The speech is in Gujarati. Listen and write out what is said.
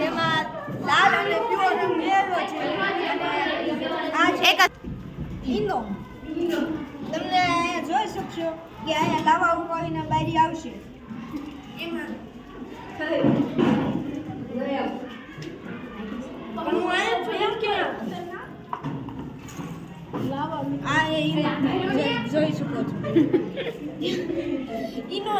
એમાં લાલ અને પીળો રંગ મેળવો છે એક ઈનો તમને અહીંયા જોઈ શકશો કે અહીંયા લાવા ઉપાડીને બારી આવશે એમાં હું અહીંયા છું એમ કે આ એ જોઈ શકો છો ઈનો